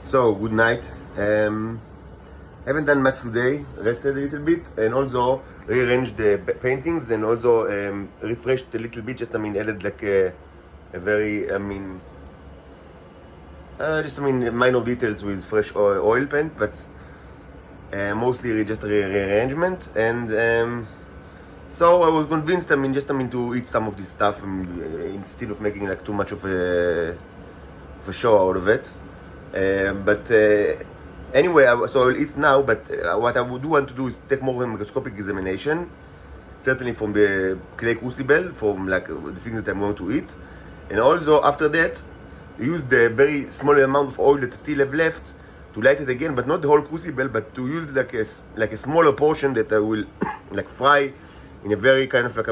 So, good night. Haven't done much today, rested a little bit, and also rearranged the paintings, and also refreshed a little bit, added like a very, minor details with fresh oil paint, but mostly just rearrangement. And so I was convinced, to eat some of this stuff instead of making like too much of a show out of it. But anyway, so I'll eat now, but what I would want to do is take more of a microscopic examination, certainly from the clay crucible, from like the things that I'm going to eat. And also after that, use the very small amount of oil that I still have left to light it again, but not the whole crucible, but to use like a smaller portion that I will like fry in a very kind of like,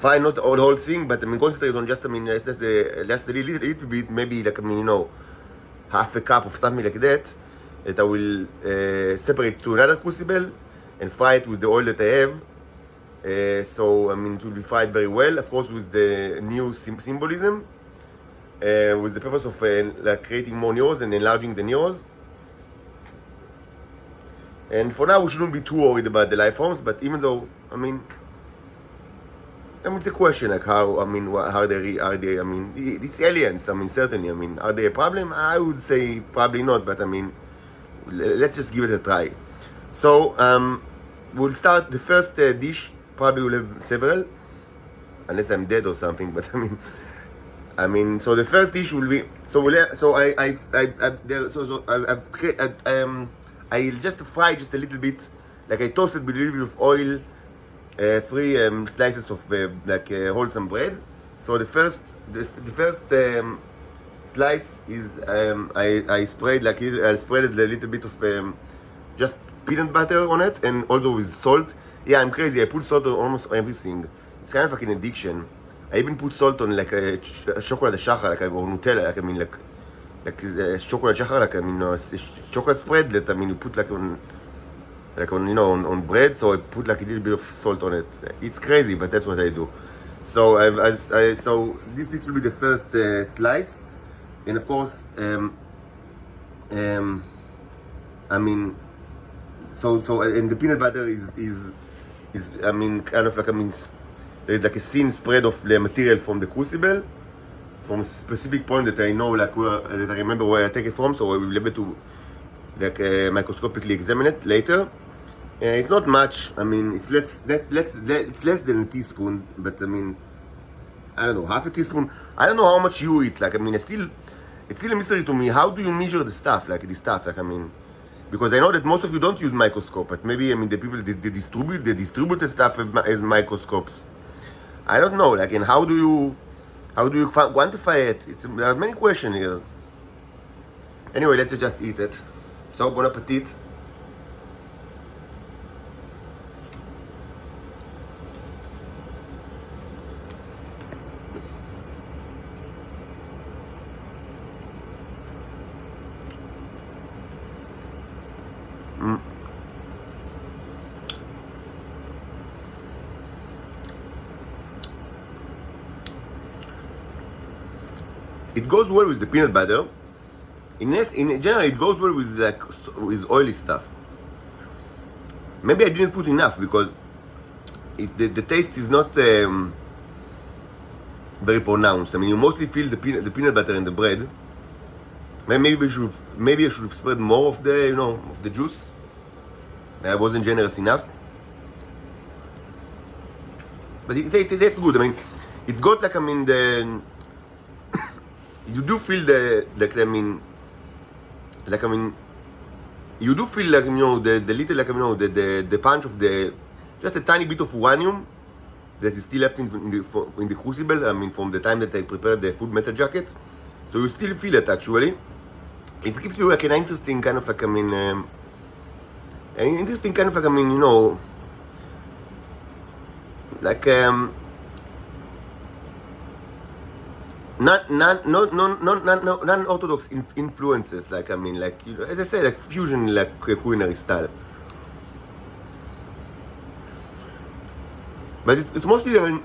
fry not the whole thing, but concentrate on just a little bit, maybe like half a cup of something like that I will separate to another crucible and fry it with the oil that I have. So it will be fried very well, of course, with the new symbolism, with the purpose of like creating more neos and enlarging the neos. And for now, we shouldn't be too worried about the life forms, but even though, it's a question, like how they are they, it's aliens, certainly, are they a problem? I would say probably not, but let's just give it a try. So, we'll start the first dish, probably we'll have several, unless I'm dead or something, but so the first dish will be, I'll just fry just a little bit, like I toasted with a little bit of oil, 3 slices of wholesome bread. So the first slice is I spread I'll spread a little bit of just peanut butter on it, and also with salt. Yeah, I'm crazy. I put salt on almost everything. It's kind of like an addiction. I even put salt on like a chocolate shachar, or Nutella, like chocolate shachar, chocolate spread that you put on bread. So I put like a little bit of salt on it. It's crazy, but that's what I do. So so this will be the first slice, and of course, and the peanut butter is kind of like there's like a thin spread of the material from the crucible, from a specific point that I know, that I remember where I take it from, so I will be able to microscopically examine it later. It's not much. It's less than a teaspoon, but I don't know, half a teaspoon. I don't know how much you eat. It's still a mystery to me. How do you measure the stuff, because I know that most of you don't use microscope, but maybe the people they distribute the stuff as microscopes. I don't know, and how do you quantify it? There are many questions here. Anyway, let's just eat it. So, bon appetit. It goes well with the peanut butter. In general, it goes well with oily stuff. Maybe I didn't put enough because the taste is not very pronounced. You mostly feel the peanut butter in the bread. Maybe I should have spread more of the juice. I wasn't generous enough. But it tastes good. It's got you do feel you do feel the little the punch of just a tiny bit of uranium that is still left in the crucible. From the time that I prepared the food metal jacket, so you still feel it actually. It gives you an interesting kind of non-orthodox influences, as I say, fusion, culinary style. But it's mostly, I mean,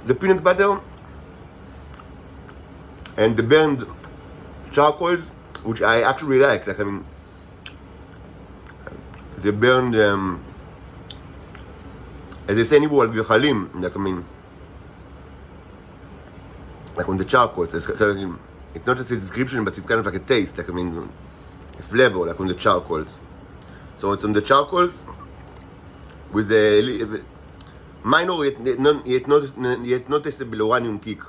the peanut butter and the burned charcoals, which I actually like. Like, I mean, the burned, as they say in Hebrew, al ghalim, like, I mean, like on the charcoals. It's not just a description, but it's kind of like a taste, like, I mean, a flavor, like on the charcoals. So it's on the charcoals with the minor yet noticeable uranium kick.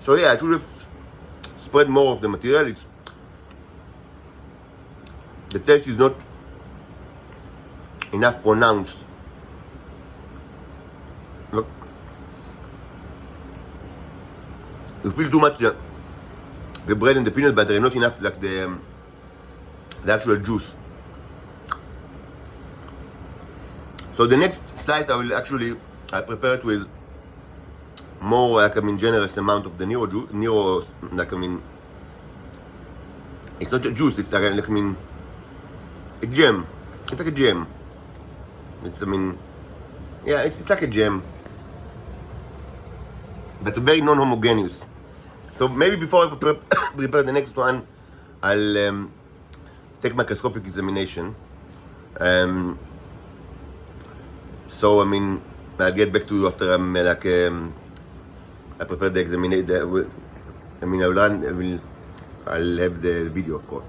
So yeah, I should have spread more of the material. The taste is not enough pronounced. Look, you feel too much the bread and the peanut butter, and not enough like the actual juice. So the next slice I prepare it with more, like, I mean, generous amount of the Nero, like, I mean, it's not a juice, it's like I mean, a jam. It's like a jam. It's, I mean, yeah, it's like a jam, but very non-homogeneous. So maybe before I prepare the next one, I'll take microscopic examination. So I mean, I'll get back to you after I'm like I prepare the examination. I mean, I'll have the video, of course.